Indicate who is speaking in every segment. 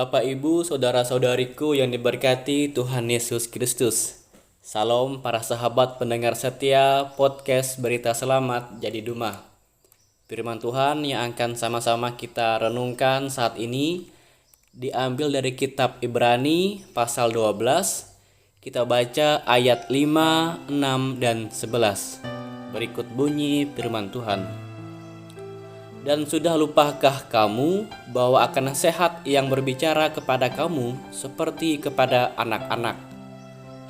Speaker 1: Bapak, Ibu, saudara-saudariku yang diberkati Tuhan Yesus Kristus. Salam para sahabat pendengar setia podcast Berita Selamat Jadi Dumah. Firman Tuhan yang akan sama-sama kita renungkan saat ini diambil dari kitab Ibrani pasal 12. Kita baca ayat 5, 6, dan 11. Berikut bunyi firman Tuhan. Dan sudah lupakah kamu bahwa akan nasihat yang berbicara kepada kamu seperti kepada anak-anak?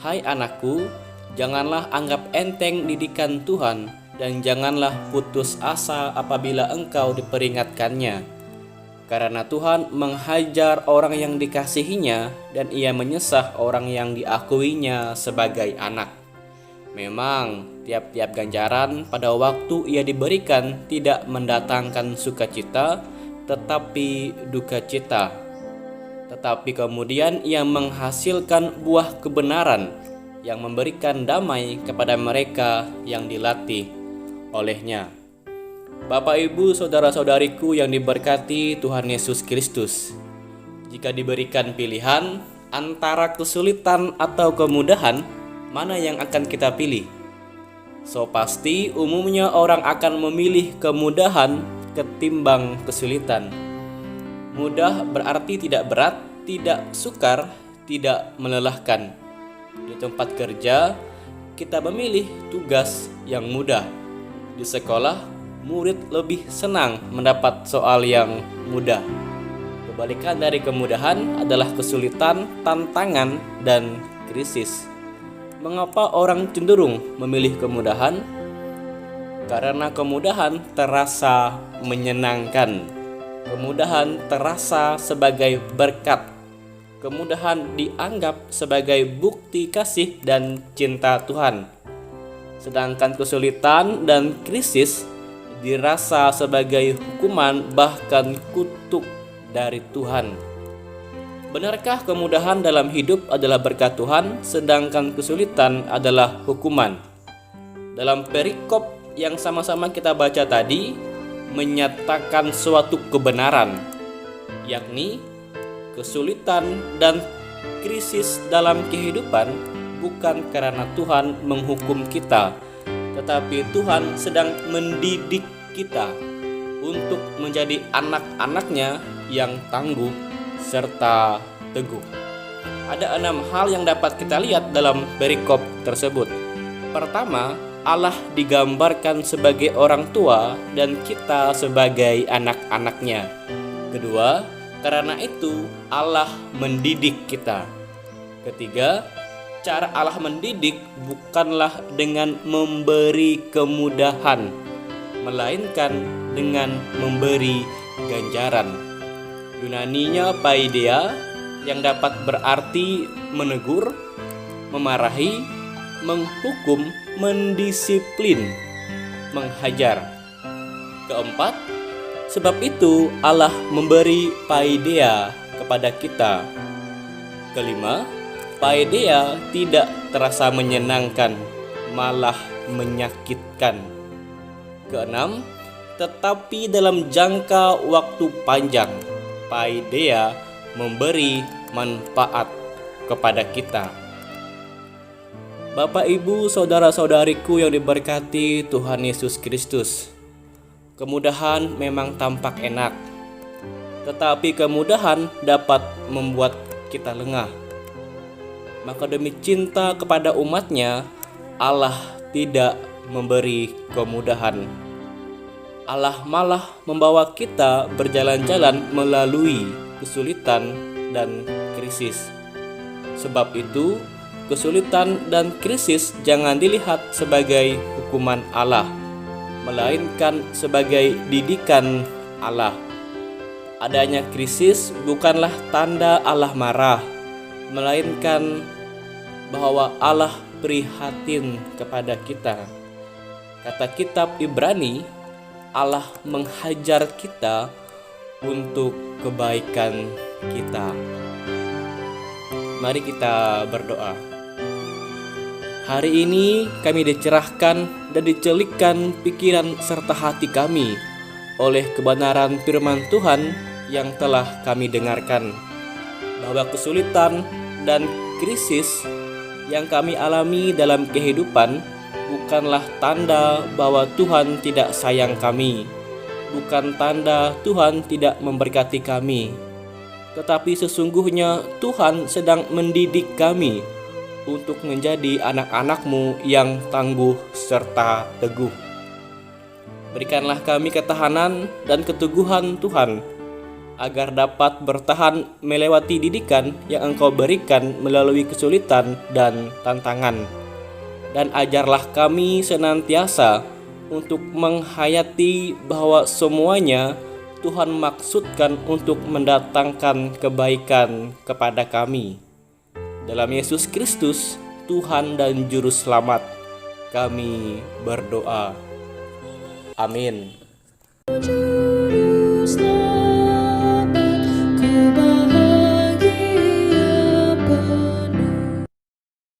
Speaker 1: Hai anakku, janganlah anggap enteng didikan Tuhan dan janganlah putus asa apabila engkau diperingatkannya. Karena Tuhan menghajar orang yang dikasihinya dan ia menyesah orang yang diakuinya sebagai anak. Memang tiap-tiap ganjaran pada waktu ia diberikan tidak mendatangkan sukacita, tetapi duka cita. Tetapi kemudian ia menghasilkan buah kebenaran yang memberikan damai kepada mereka yang dilatih olehnya. Bapak, Ibu, saudara-saudariku yang diberkati Tuhan Yesus Kristus. Jika diberikan pilihan antara kesulitan atau kemudahan, mana yang akan kita pilih? So pasti umumnya orang akan memilih kemudahan ketimbang kesulitan. Mudah berarti tidak berat, tidak sukar, tidak melelahkan. Di tempat kerja, kita memilih tugas yang mudah. Di sekolah, murid lebih senang mendapat soal yang mudah. Kebalikan dari kemudahan adalah kesulitan, tantangan, dan krisis. Mengapa orang cenderung memilih kemudahan? Karena kemudahan terasa menyenangkan. Kemudahan terasa sebagai berkat. Kemudahan dianggap sebagai bukti kasih dan cinta Tuhan. Sedangkan kesulitan dan krisis dirasa sebagai hukuman bahkan kutuk dari Tuhan. Benarkah kemudahan dalam hidup adalah berkat Tuhan, sedangkan kesulitan adalah hukuman? Dalam perikop yang sama-sama kita baca tadi, menyatakan suatu kebenaran, yakni kesulitan dan krisis dalam kehidupan bukan karena Tuhan menghukum kita, tetapi Tuhan sedang mendidik kita untuk menjadi anak-anaknya yang tangguh serta teguh. Ada 6 hal yang dapat kita lihat dalam perikop tersebut. Pertama, Allah digambarkan sebagai orang tua dan kita sebagai anak-anaknya. Kedua, karena itu Allah mendidik kita. Ketiga, cara Allah mendidik bukanlah dengan memberi kemudahan, melainkan dengan memberi ganjaran. Yunaninya paideia yang dapat berarti menegur, memarahi, menghukum, mendisiplin, menghajar. Keempat, sebab itu Allah memberi paideia kepada kita. Kelima, paideia tidak terasa menyenangkan, malah menyakitkan. Keenam, tetapi dalam jangka waktu panjang, paideia memberi manfaat kepada kita. Bapak, Ibu, saudara-saudariku yang diberkati Tuhan Yesus Kristus. Kemudahan memang tampak enak, tetapi kemudahan dapat membuat kita lengah. Maka demi cinta kepada umatnya, Allah tidak memberi kemudahan. Allah malah membawa kita berjalan-jalan melalui kesulitan dan krisis. Sebab itu, kesulitan dan krisis jangan dilihat sebagai hukuman Allah, melainkan sebagai didikan Allah. Adanya krisis bukanlah tanda Allah marah, melainkan bahwa Allah prihatin kepada kita. Kata kitab Ibrani, Allah menghajar kita untuk kebaikan kita. Mari kita berdoa. Hari ini kami dicerahkan dan dicelikkan pikiran serta hati kami oleh kebenaran firman Tuhan yang telah kami dengarkan. bahwa kesulitan dan krisis yang kami alami dalam kehidupan bukanlah tanda bahwa Tuhan tidak sayang kami, bukan tanda Tuhan tidak memberkati kami, tetapi sesungguhnya Tuhan sedang mendidik kami untuk menjadi anak-anak-Mu yang tangguh serta teguh. Berikanlah kami ketahanan dan keteguhan Tuhan, agar dapat bertahan melewati didikan yang Engkau berikan melalui kesulitan dan tantangan. Dan ajarlah kami senantiasa untuk menghayati bahwa semuanya Tuhan maksudkan untuk mendatangkan kebaikan kepada kami. Dalam Yesus Kristus, Tuhan dan Juru Selamat, kami berdoa. Amin.